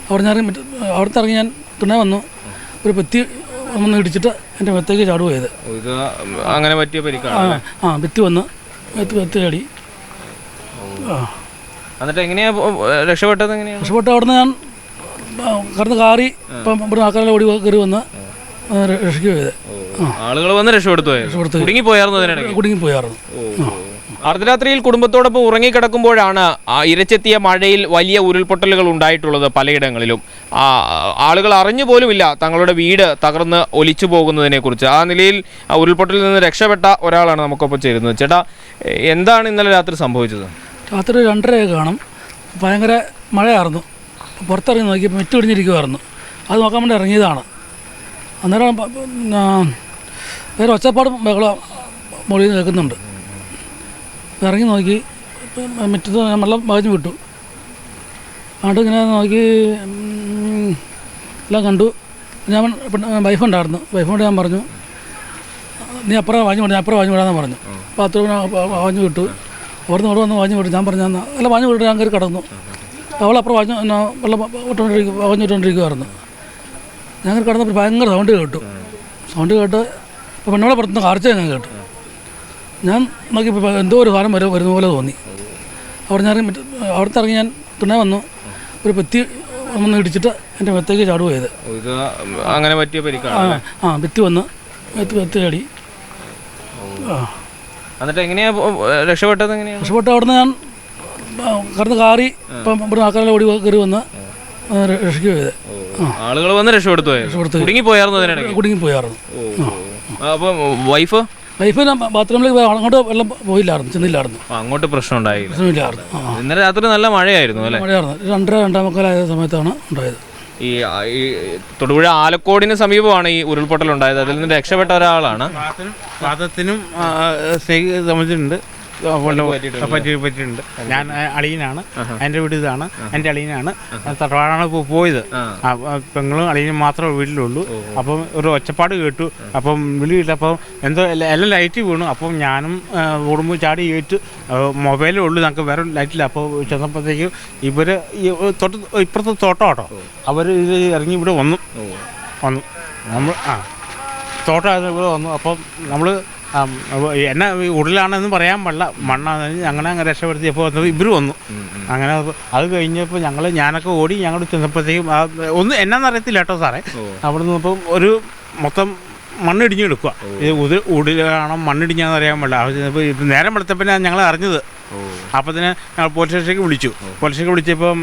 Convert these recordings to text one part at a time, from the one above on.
അവിടുത്തെ ഇറങ്ങി ഞാൻ തുണ വന്നു, ഒരു ഭിത്തി ഒന്ന് ഇടിച്ചിട്ട് എൻ്റെ മെത്തേക്ക് ചാടുക ചെയ്ത്. അങ്ങനെ പറ്റിയ പരിക്കാണ്? ഭിത്തി വന്ന് മെത്തി ചാടി. എന്നിട്ട് എങ്ങനെയാ രക്ഷപ്പെട്ടത്? രക്ഷപ്പെട്ട അവിടുന്ന് ഞാൻ കടന്ന് കാറി ഇപ്പം ഇവിടെ ആൾക്കാരെ ഓടി കയറി വന്ന് രക്ഷിക്കുക ചെയ്ത്. ആളുകൾ വന്ന് രക്ഷപ്പെടുത്തു. കുടുങ്ങിപ്പോയായിരുന്നു. അർദ്ധരാത്രിയിൽ കുടുംബത്തോടൊപ്പം ഉറങ്ങിക്കിടക്കുമ്പോഴാണ് ഇരച്ചെത്തിയ മഴയിൽ വലിയ ഉരുൾപൊട്ടലുകൾ ഉണ്ടായിട്ടുള്ളത് പലയിടങ്ങളിലും. ആളുകൾ അറിഞ്ഞു പോലുമില്ല തങ്ങളുടെ വീട് തകർന്ന് ഒലിച്ചു പോകുന്നതിനെ കുറിച്ച്. ആ നിലയിൽ ഉരുൾപൊട്ടലിൽ നിന്ന് രക്ഷപ്പെട്ട ഒരാളാണ് നമുക്കൊപ്പം ചേരുന്നത്. ചേട്ടാ, എന്താണ് ഇന്നലെ രാത്രി സംഭവിച്ചത്? രാത്രി 2:30 കാണും. ഭയങ്കര മഴയായിരുന്നു. പുറത്തിറങ്ങി നോക്കിയപ്പോൾ മെറ്റ് പിടിഞ്ഞിരിക്കുമായിരുന്നു. അത് നോക്കാൻ വേണ്ടി ഇറങ്ങിയതാണ്. അന്നേരം വേറെ ഒച്ചപ്പാടും ബഹളം മുകളിൽ നിന്ന് കേൾക്കുന്നുണ്ട്. ഇറങ്ങി നോക്കി മുറ്റത്ത് വെള്ളം വകഞ്ഞു വിട്ടു. അതുകൊണ്ട് ഇങ്ങനെ നോക്കി എല്ലാം കണ്ടു. ഞാൻ വൈഫുണ്ടായിരുന്നു. വൈഫിനോട് ഞാൻ പറഞ്ഞു, നീ അപ്പുറം വാങ്ങി വിടാൻ വിടാമെന്ന് പറഞ്ഞു. ബാത്റൂമിന് വാങ്ങി വിട്ടു. അവിടുന്ന് ഇവിടെ വന്ന് വാങ്ങി വിട്ടു. ഞാൻ പറഞ്ഞു അല്ല വാങ്ങി വിട്ടു. ഞാൻ കയറി കിടന്നു. അവളപ്പുറം വെള്ളം വാങ്ങിട്ടുകൊണ്ടിരിക്കുമായിരുന്നു. ഞാൻ കയറി കിടന്നപ്പോൾ ഭയങ്കര സൗണ്ട് കേട്ട് ഇപ്പോൾ പെണ്ണുങ്ങളെ പുറത്തുനിന്ന് കാർച്ച ഞാൻ കേട്ടു. ഞാൻ നോക്കിയപ്പോൾ എന്തോ ഒരു സാധനം വരുന്ന പോലെ തോന്നി. അവിടുത്തെ ഇറങ്ങി ഞാൻ തുണ വന്നു, ഒരു ഭിത്തി ഒന്ന് ഇടിച്ചിട്ട് എൻ്റെ മെത്തേക്ക് ചാടുക ചെയ്ത്. അങ്ങനെ പറ്റിയ പരിക്കാണ്? ഭിത്തി വന്ന് മെത്തി ചാടി. എന്നിട്ട് എങ്ങനെയാ രക്ഷപ്പെട്ടത്? രക്ഷപ്പെട്ട അവിടുന്ന് ഞാൻ കടന്ന് കാറി ഇപ്പം ഇവിടെ ആൾക്കാരെ ഓടി കയറി വന്ന് രക്ഷിക്കുക ചെയ്ത്. ആളുകൾ വന്ന് രക്ഷപ്പെടുത്തു. കുടുങ്ങിപ്പോയായിരുന്നു. അപ്പം വൈഫ് ബാത്റൂമിലേക്ക് അങ്ങോട്ട് വെള്ളം പോയില്ലായിരുന്നു, ചെന്നില്ലായിരുന്നു. അങ്ങോട്ട് പ്രശ്നമില്ലായിരുന്നു. ഇന്നലെ രാത്രി നല്ല മഴയായിരുന്നു അല്ലേ? മഴയായിരുന്നു. 2:30 സമയത്താണ് ഉണ്ടായത്. ഈ തൊടുപുഴ ആലക്കോടിന് സമീപമാണ് ഈ ഉരുൾപൊട്ടൽ ഉണ്ടായത്. അതിൽ നിന്ന് രക്ഷപ്പെട്ട ഒരാളാണ്. പാദത്തിനും സംബന്ധിച്ചിട്ടുണ്ട്, പറ്റിയിട്ടുണ്ട്. ഞാൻ അളിയനാണ്, എൻ്റെ വീട് ഇതാണ്. എൻ്റെ അളിയനാണ്, തറവാടാണ് പോയത്. പെങ്ങളും അളിയനും മാത്രമേ വീട്ടിലുള്ളൂ. അപ്പം ഒരു ഒച്ചപ്പാട് കേട്ടു. അപ്പം വിളിയില്ല. അപ്പം എന്തോ എല്ലാം ലൈറ്റ് വീണു. അപ്പം ഞാനും ഓടുമ്പോൾ ചാടി ഏറ്റു. മൊബൈലേ ഉള്ളൂ, ഞങ്ങൾക്ക് വേറെ ലൈറ്റില്ല. അപ്പോൾ ചെന്നപ്പോഴത്തേക്കും ഇവർ ഇപ്പുറത്തെ തോട്ടം കേട്ടോ, അവർ ഇത് ഇറങ്ങി ഇവിടെ വന്നു നമ്മൾ തോട്ടം ഇവിടെ വന്നു. അപ്പം നമ്മൾ എന്നെ ഉടലാണെന്ന് പറയാൻ പാടില്ല, മണ്ണാന്ന് അങ്ങനെ രക്ഷപ്പെടുത്തിയപ്പോൾ ഇവർ വന്നു. അങ്ങനെ അത് കഴിഞ്ഞപ്പോൾ ഞാനൊക്കെ ഓടി. ഞങ്ങൾ ചെന്നപ്പോഴത്തേക്കും ഒന്നും എന്നാന്നറിയത്തില്ല കേട്ടോ സാറേ. അവിടെ നിന്നപ്പം ഒരു മൊത്തം മണ്ണിടിഞ്ഞ് എടുക്കുക. ഇത് ഉടലാണോ മണ്ണിടിഞ്ഞാന്ന് അറിയാൻ പാടില്ല. ഇപ്പോൾ നേരം വെളുത്തപ്പോൾ ഞങ്ങൾ അറിഞ്ഞത്. അപ്പോൾ തന്നെ ഞങ്ങൾ പോലീസ് സ്റ്റേഷനിലേക്ക് വിളിച്ചപ്പം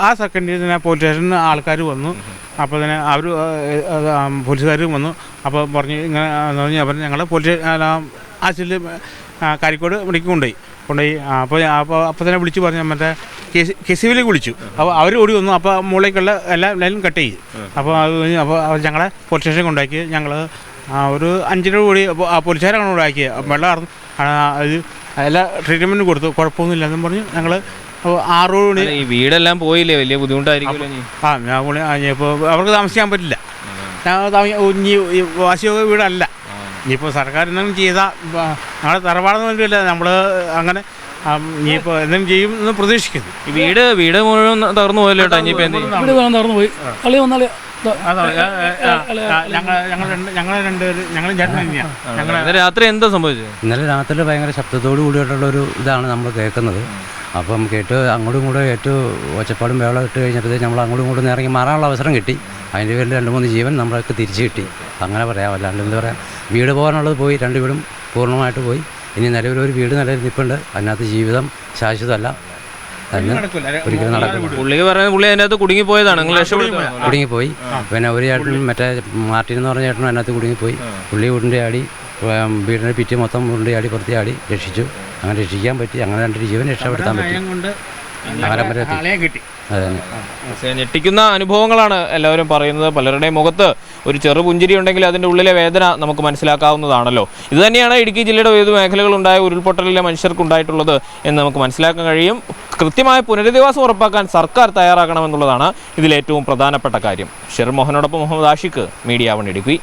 ആ സെക്കൻഡിൽ തന്നെ പോലീസ് സ്റ്റേഷനിൽ ആൾക്കാർ വന്നു. അപ്പോൾ തന്നെ അവർ പോലീസുകാരും വന്നു. അപ്പോൾ പറഞ്ഞു ഇങ്ങനെ അവർ ഞങ്ങൾ പോലീസ് ആശുപത്രിയിൽ കാരിക്കോട് മെഡിക്കൽ കൊണ്ടുപോയി. അപ്പോൾ തന്നെ വിളിച്ചു പറഞ്ഞു, മറ്റേ കെസിവിലേക്ക് വിളിച്ചു. അപ്പോൾ അവർ ഓടി വന്നു. അപ്പോൾ മുകളിലേക്കുള്ള എല്ലാ ലൈനും കട്ട് ചെയ്തു. അപ്പോൾ അത് കഴിഞ്ഞ് അപ്പോൾ ഞങ്ങളെ പോലീസ് സ്റ്റേഷനിൽ കൊണ്ടാക്കി. ഞങ്ങൾ ഒരു 5 കൂടി പോലീസുകാരാണ് കൊണ്ടാക്കിയത്. വെള്ളം അത് എല്ലാ ട്രീറ്റ്മെൻറ്റും കൊടുത്തു, കുഴപ്പമൊന്നുമില്ല എന്നും പറഞ്ഞു. ഞങ്ങൾ 6 മണി. ഈ വീടെല്ലാം പോയില്ലേ? വലിയ ബുദ്ധിമുട്ടായിരിക്കും. ഇപ്പോൾ അവർക്ക് താമസിക്കാൻ പറ്റില്ല. വാശിയോഗ വീടല്ല. ഇനിയിപ്പോൾ സർക്കാർ എന്തെങ്കിലും ചെയ്താൽ ഞങ്ങളെ തറവാടെന്ന് വേണ്ടിയില്ല, നമ്മൾ അങ്ങനെ ഇനിയിപ്പോൾ എന്തെങ്കിലും ചെയ്യും എന്ന് പ്രതീക്ഷിക്കുന്നു. ഈ വീട് മുഴുവൻ തകർന്നു പോയല്ലോ കേട്ടോ. ഇനിയിപ്പോൾ തകർന്നു പോയി. രാത്രി എന്താ സംഭവിച്ചത്? ഇന്നലെ രാത്രി ഭയങ്കര ശബ്ദത്തോടു കൂടിയിട്ടുള്ളൊരു ഇതാണ് നമ്മൾ കേൾക്കുന്നത്. അപ്പം അങ്ങോട്ടും ഇങ്ങോട്ടും ഒച്ചപ്പാടും വേളം ഇട്ട് കഴിഞ്ഞപ്പോഴത്തേക്ക് നമ്മൾ അങ്ങോട്ടും ഇങ്ങോട്ടും ഇറങ്ങി മാറാനുള്ള അവസരം കിട്ടി. അതിൻ്റെ പേരിൽ 2-3 ജീവൻ നമ്മൾക്ക് തിരിച്ചു കിട്ടി, അങ്ങനെ പറയാം. അല്ലാണ്ട് എന്താ പറയുക, വീട് പോകാനുള്ളത് പോയി, 2 വീടും പൂർണ്ണമായിട്ട് പോയി. ഇനി നിലവിലൊരു വീട് നിൽപ്പുണ്ട്. അതിനകത്ത് ജീവിതം ശാശ്വതമല്ല, ഒരിക്കലും നടക്കും. പുള്ളി അതിനകത്ത് കുടുങ്ങിപ്പോയതാണ്, കുടുങ്ങിപ്പോയി. പിന്നെ ഒരു ചേട്ടനും മറ്റേ മാർട്ടിൻ എന്ന് പറഞ്ഞ ചേട്ടനും അതിനകത്ത് കുടുങ്ങിപ്പോയി. പുള്ളി ഉരുണ്ടി ആടി, വീടിൻ്റെ പിറ്റി മൊത്തം ഉരുണ്ടി ആടി പുറത്തി ആടി രക്ഷിച്ചു. അങ്ങനെ രക്ഷിക്കാൻ പറ്റി. അങ്ങനെ 2 ജീവൻ രക്ഷപ്പെടുത്താൻ പറ്റി. ഞെട്ടിക്കുന്ന അനുഭവങ്ങളാണ് എല്ലാവരും പറയുന്നത്. പലരുടെയും മുഖത്ത് ഒരു ചെറു പുഞ്ചിരി ഉണ്ടെങ്കിൽ അതിൻ്റെ ഉള്ളിലെ വേദന നമുക്ക് മനസ്സിലാക്കാവുന്നതാണല്ലോ. ഇതുതന്നെയാണ് ഇടുക്കി ജില്ലയുടെ വിവിധ മേഖലകളുണ്ടായ ഉരുൾപൊട്ടലിലെ മനുഷ്യർക്കുണ്ടായിട്ടുള്ളത് എന്ന് നമുക്ക് മനസ്സിലാക്കാൻ കഴിയും. കൃത്യമായ പുനരധിവാസം ഉറപ്പാക്കാൻ സർക്കാർ തയ്യാറാകണമെന്നുള്ളതാണ് ഇതിലേറ്റവും പ്രധാനപ്പെട്ട കാര്യം. ഷെർ മോഹനോടൊപ്പം മുഹമ്മദ് ആഷിഖ്, മീഡിയ 1 ഇടുക്കി.